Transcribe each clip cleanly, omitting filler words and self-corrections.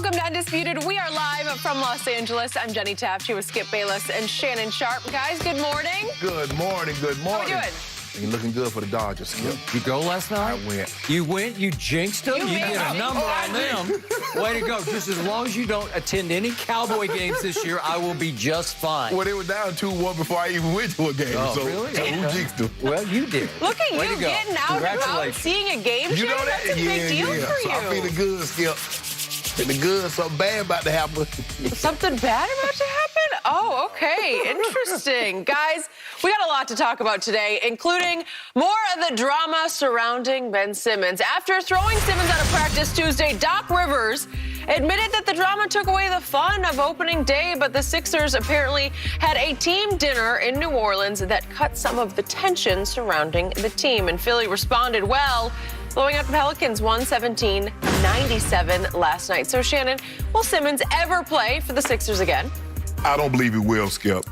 Welcome to Undisputed. We are live from Los Angeles. I'm Jenny Taft here with Skip Bayless and Shannon Sharp. Guys, good morning. Good morning, good morning. How we doing? You're looking good for the Dodgers, Skip. You go last night? I went. You went? You jinxed them? You jinxed get a them. number on them. Way to go. Just as long as you don't attend any Cowboy games this year, I will be just fine. Well, they were down 2-1 before I even went to a game. Oh, so, really? So who jinxed them? Well, you did. Look at Way you to go. getting out and about, seeing a game, You Shannon. know that? That's a big deal for So you. I'm feeling good, Skip. Feeling good. Something bad about to happen. Something bad about to happen? Oh, okay. Interesting. Guys, we got a lot to talk about today, including more of the drama surrounding Ben Simmons. After throwing Simmons out of practice Tuesday, Doc Rivers admitted that the drama took away the fun of opening day, but the Sixers apparently had a team dinner in New Orleans that cut some of the tension surrounding the team. And Philly responded well, blowing out the Pelicans 117-97 last night. So, Shannon, will Simmons ever play for the Sixers again? I don't believe he will, Skip.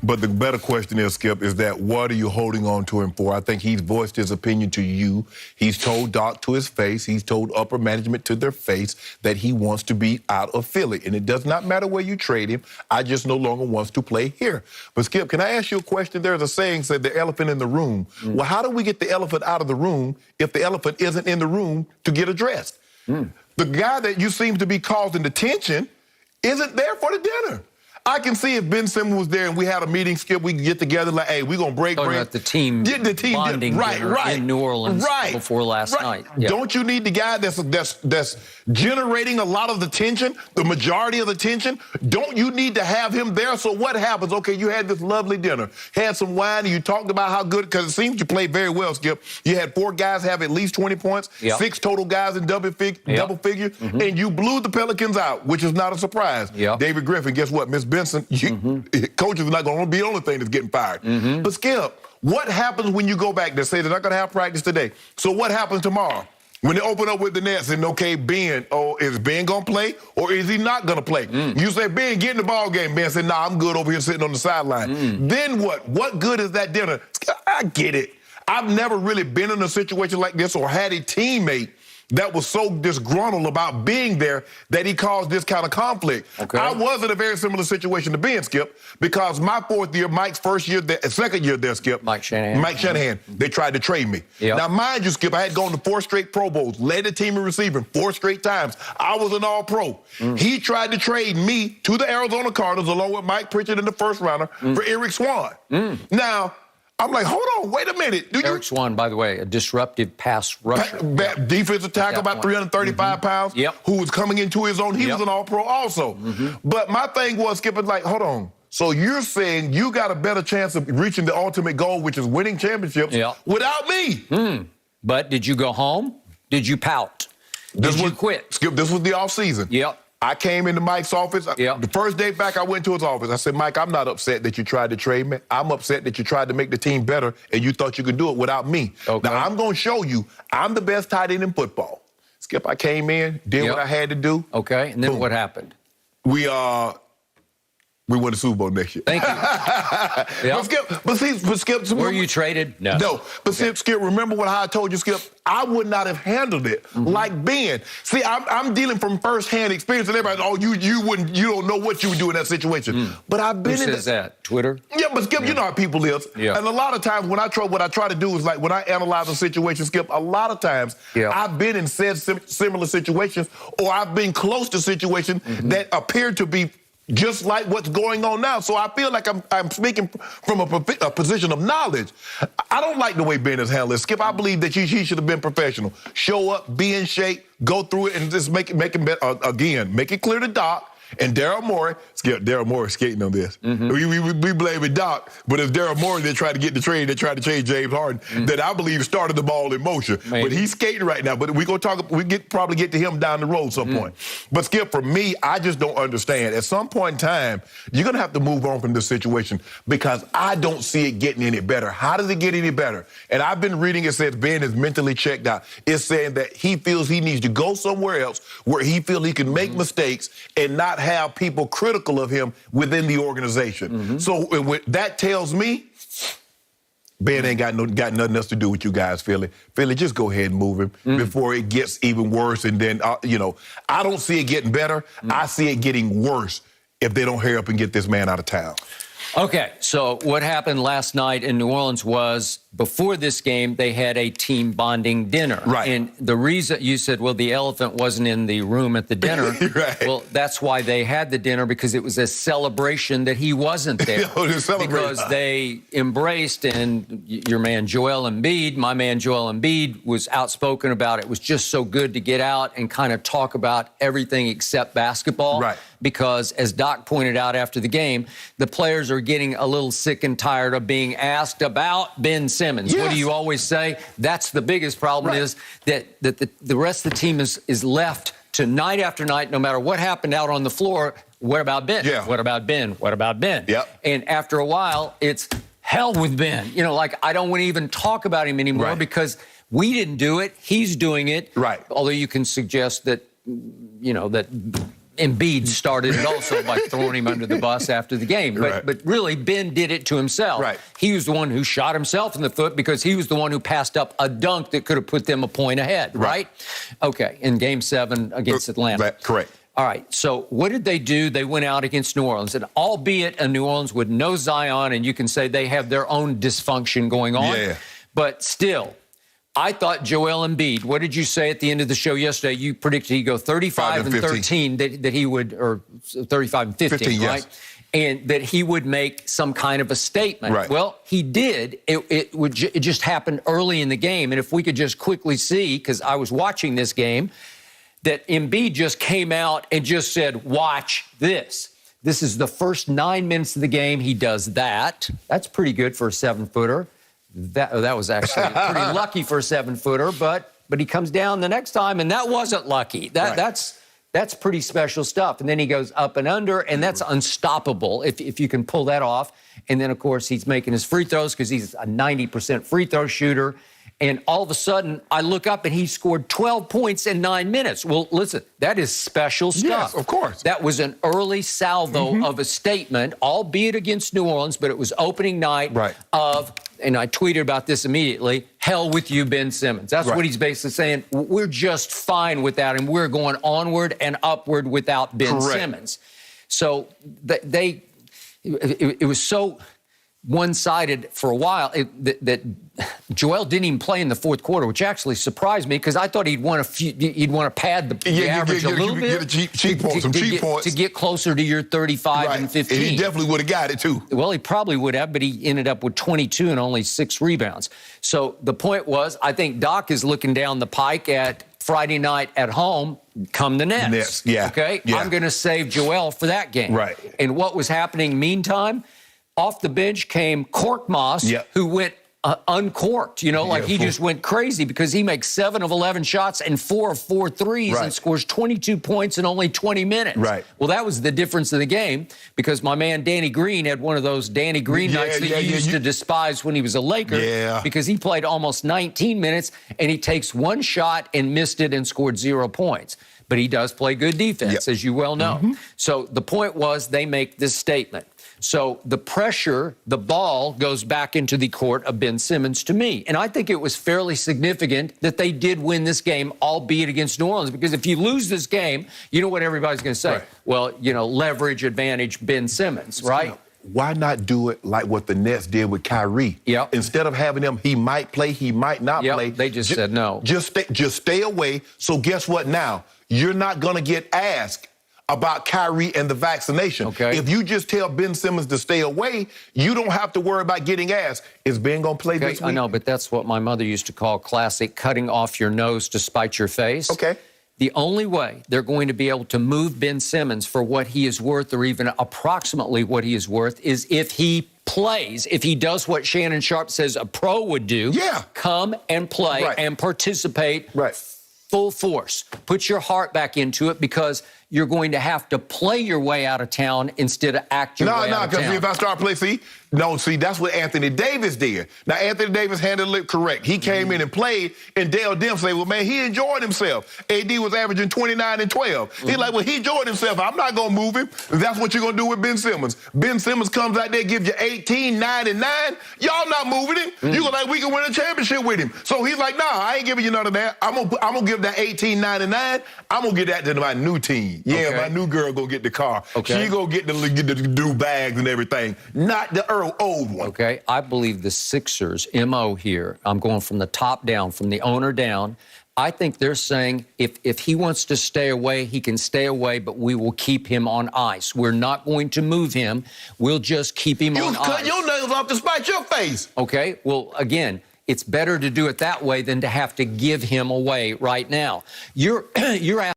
But the better question is, Skip, is that what are you holding on to him for? I think he's voiced his opinion to you. He's told Doc to his face. He's told upper management to their face that he wants to be out of Philly. And it does not matter where you trade him. I just no longer wants to play here. But, Skip, can I ask you a question? There's a saying said the elephant in the room. Well, how do we get the elephant out of the room if the elephant isn't in the room to get addressed? The guy that you seem to be causing the tension isn't there for the dinner. I can see if Ben Simmons was there and we had a meeting, Skip, we could get together like, hey, we're going to break bread. About the team bonding dinner in New Orleans before last night. Yeah. Don't you need the guy that's generating a lot of the tension, the majority of the tension? Don't you need to have him there? So what happens? Okay, you had this lovely dinner, had some wine, and you talked about how good, because it seems you played very well, Skip. You had 4 guys have at least 20 points, 6 total guys in double figure, and you blew the Pelicans out, which is not a surprise. David Griffin, guess what? Miss Benson, coach is not going to be the only thing that's getting fired. But, Skip, what happens when you go back? They say they're not going to have practice today. So what happens tomorrow? When they open up with the Nets and, okay, Ben, is Ben going to play or is he not going to play? You say, Ben, get in the ball game. Ben said, nah, I'm good over here sitting on the sideline. Then what? What good is that dinner? I get it. I've never really been in a situation like this or had a teammate that was so disgruntled about being there that he caused this kind of conflict. I was in a very similar situation to Ben, Skip, because my 4th year, Mike's first year, second year there, Skip. Mike Shanahan. They tried to trade me. Now, mind you, Skip, I had gone to 4 straight Pro Bowls, led the team in receiving 4 straight times. I was an all-pro. He tried to trade me to the Arizona Cardinals along with Mike Pritchard in the first rounder for Eric Swan. Now, I'm like, hold on, wait a minute. Eric Swan, by the way, a disruptive pass rusher. Defensive tackle, about 335 pounds, who was coming into his own. He was an all-pro also. But my thing was, Skip, like, hold on. So you're saying you got a better chance of reaching the ultimate goal, which is winning championships, without me. But did you go home? Did you pout? Did you quit? Skip, this was the offseason. I came into Mike's office. The first day back, I went to his office. I said, Mike, I'm not upset that you tried to trade me. I'm upset that you tried to make the team better and you thought you could do it without me. Now, I'm going to show you I'm the best tight end in football. Skip, I came in, did what I had to do. And then what happened? We won the Super Bowl next year. Thank you. But Skip, were you traded? No. No. But Skip, remember how I told you, Skip? I would not have handled it like Ben. See, I'm dealing from firsthand experience, and everybody, you don't know what you would do in that situation. But I've been in that. Twitter? Yeah, but Skip, you know how people live. And a lot of times what I try to do is like when I analyze a situation, Skip, a lot of times I've been in similar situations, or I've been close to situations that appear to be just like what's going on now. So I feel like I'm speaking from a position of knowledge. I don't like the way Ben has handled it. Skip, I believe that he should have been professional. Show up, be in shape, go through it, and just make it clear to Doc and Daryl Morey. Skip, Daryl Morey skating on this. We blame it Doc, but it's Daryl Morey that tried to get the trade, that tried to change James Harden, that I believe started the ball in motion. But he's skating right now. But we're going to talk, probably get to him down the road some point. But Skip, for me, I just don't understand. At some point in time, you're going to have to move on from this situation because I don't see it getting any better. How does it get any better? And I've been reading, it says Ben is mentally checked out. It's saying that he feels he needs to go somewhere else where he feels he can make mistakes and not have people critical of him within the organization. So that tells me Ben ain't got nothing else to do with you guys, Philly. Philly, just go ahead and move him before it gets even worse. And then, I don't see it getting better. I see it getting worse if they don't hurry up and get this man out of town. Okay, so what happened last night in New Orleans was before this game, they had a team bonding dinner. Right. And the reason you said, well, the elephant wasn't in the room at the dinner. Right. Well, that's why they had the dinner, because it was a celebration that he wasn't there. Because they embraced, and your man Joel Embiid, my man Joel Embiid, was outspoken about it. It was just so good to get out and kind of talk about everything except basketball. Right. Because, as Doc pointed out after the game, the players are getting a little sick and tired of being asked about Ben Simmons. Yes. What do you always say? That's the biggest problem, is that the rest of the team is left to night after night, no matter what happened out on the floor. What about Ben? Yeah. What about Ben? What about Ben? Yep. And after a while, it's hell with Ben. I don't want to even talk about him anymore because we didn't do it. He's doing it. Right. Although you can suggest that, that Embiid started it also by throwing him under the bus after the game. But really, Ben did it to himself. Right. He was the one who shot himself in the foot because he was the one who passed up a dunk that could have put them a point ahead, right? Okay, in Game 7 against Atlanta. Correct. All right, so what did they do? They went out against New Orleans, and albeit a New Orleans with no Zion, and you can say they have their own dysfunction going on, but still, I thought Joel Embiid, what did you say at the end of the show yesterday? You predicted he'd go 35 and 13, that he would, or 35 and 15, right? Yes. And that he would make some kind of a statement. Right. Well, he did. It just happened early in the game. And if we could just quickly see, because I was watching this game, that Embiid just came out and just said, watch this. This is the first 9 minutes of the game. He does that. That's pretty good for a 7-footer. That was actually pretty lucky for a 7-footer, but he comes down the next time, and that wasn't lucky. That's pretty special stuff. And then he goes up and under, and that's unstoppable if you can pull that off. And then, of course, he's making his free throws because he's a 90% free throw shooter. And all of a sudden, I look up, and he scored 12 points in 9 minutes. Well, listen, that is special stuff. Yes, of course. That was an early salvo of a statement, albeit against New Orleans, but it was opening night of, and I tweeted about this immediately, hell with you, Ben Simmons. That's what he's basically saying. We're just fine without him. We're going onward and upward without Ben Simmons. So it was so one-sided for a while that Joel didn't even play in the fourth quarter, which actually surprised me because I thought he'd want to pad the average a little bit. Get some cheap points to get closer to your 35 and 15. And he definitely would have got it too. Well, he probably would have, but he ended up with 22 and only 6 rebounds. So the point was, I think Doc is looking down the pike at Friday night at home, come the Nets. Okay? Yeah. I'm going to save Joel for that game. Right. And what was happening meantime? Off the bench came Korkmaz, who went uncorked. He just went crazy because he makes 7 of 11 shots and 4 of 4 threes and scores 22 points in only 20 minutes. Right. Well, that was the difference in the game because my man Danny Green had one of those Danny Green nights that you used to despise when he was a Laker because he played almost 19 minutes and he takes one shot and missed it and scored 0 points. But he does play good defense, as you well know. So the point was they make this statement. So the pressure, the ball goes back into the court of Ben Simmons to me. And I think it was fairly significant that they did win this game, albeit against New Orleans, because if you lose this game, you know what everybody's going to say? Well, leverage advantage Ben Simmons, right? Why not do it like what the Nets did with Kyrie? Instead of having him, he might play, he might not play. They just said no. Just stay away. So guess what now? You're not going to get asked about Kyrie and the vaccination. If you just tell Ben Simmons to stay away, you don't have to worry about getting asked. Is Ben going to play this week? I know, but that's what my mother used to call classic cutting off your nose to spite your face. The only way they're going to be able to move Ben Simmons for what he is worth or even approximately what he is worth is if he plays, if he does what Shannon Sharp says a pro would do, come and play and participate full force. Put your heart back into it because you're going to have to play your way out of town instead of act your way out of town. No, because if I start playing, see, that's what Anthony Davis did. Now, Anthony Davis handled it correct. He came in and played, and Dale Dem said, well, man, he enjoyed himself. AD was averaging 29 and 12. He's like, well, he enjoyed himself. I'm not going to move him. That's what you're going to do with Ben Simmons. Ben Simmons comes out there, gives you 18, 9, and 9. Y'all not moving him. You go like, we can win a championship with him. So he's like, nah, I ain't giving you none of that. I'm gonna give that 18, 9, and 9. I'm going to give that to my new team. Yeah, my new girl going to get the car. She going to get the new bags and everything. Not the old one. Okay, I believe the Sixers' MO here, I'm going from the top down, from the owner down. I think they're saying if he wants to stay away, he can stay away, but we will keep him on ice. We're not going to move him. We'll just keep him on ice. You cut your nails off to spite your face. Okay, well, again, it's better to do it that way than to have to give him away right now. You're asking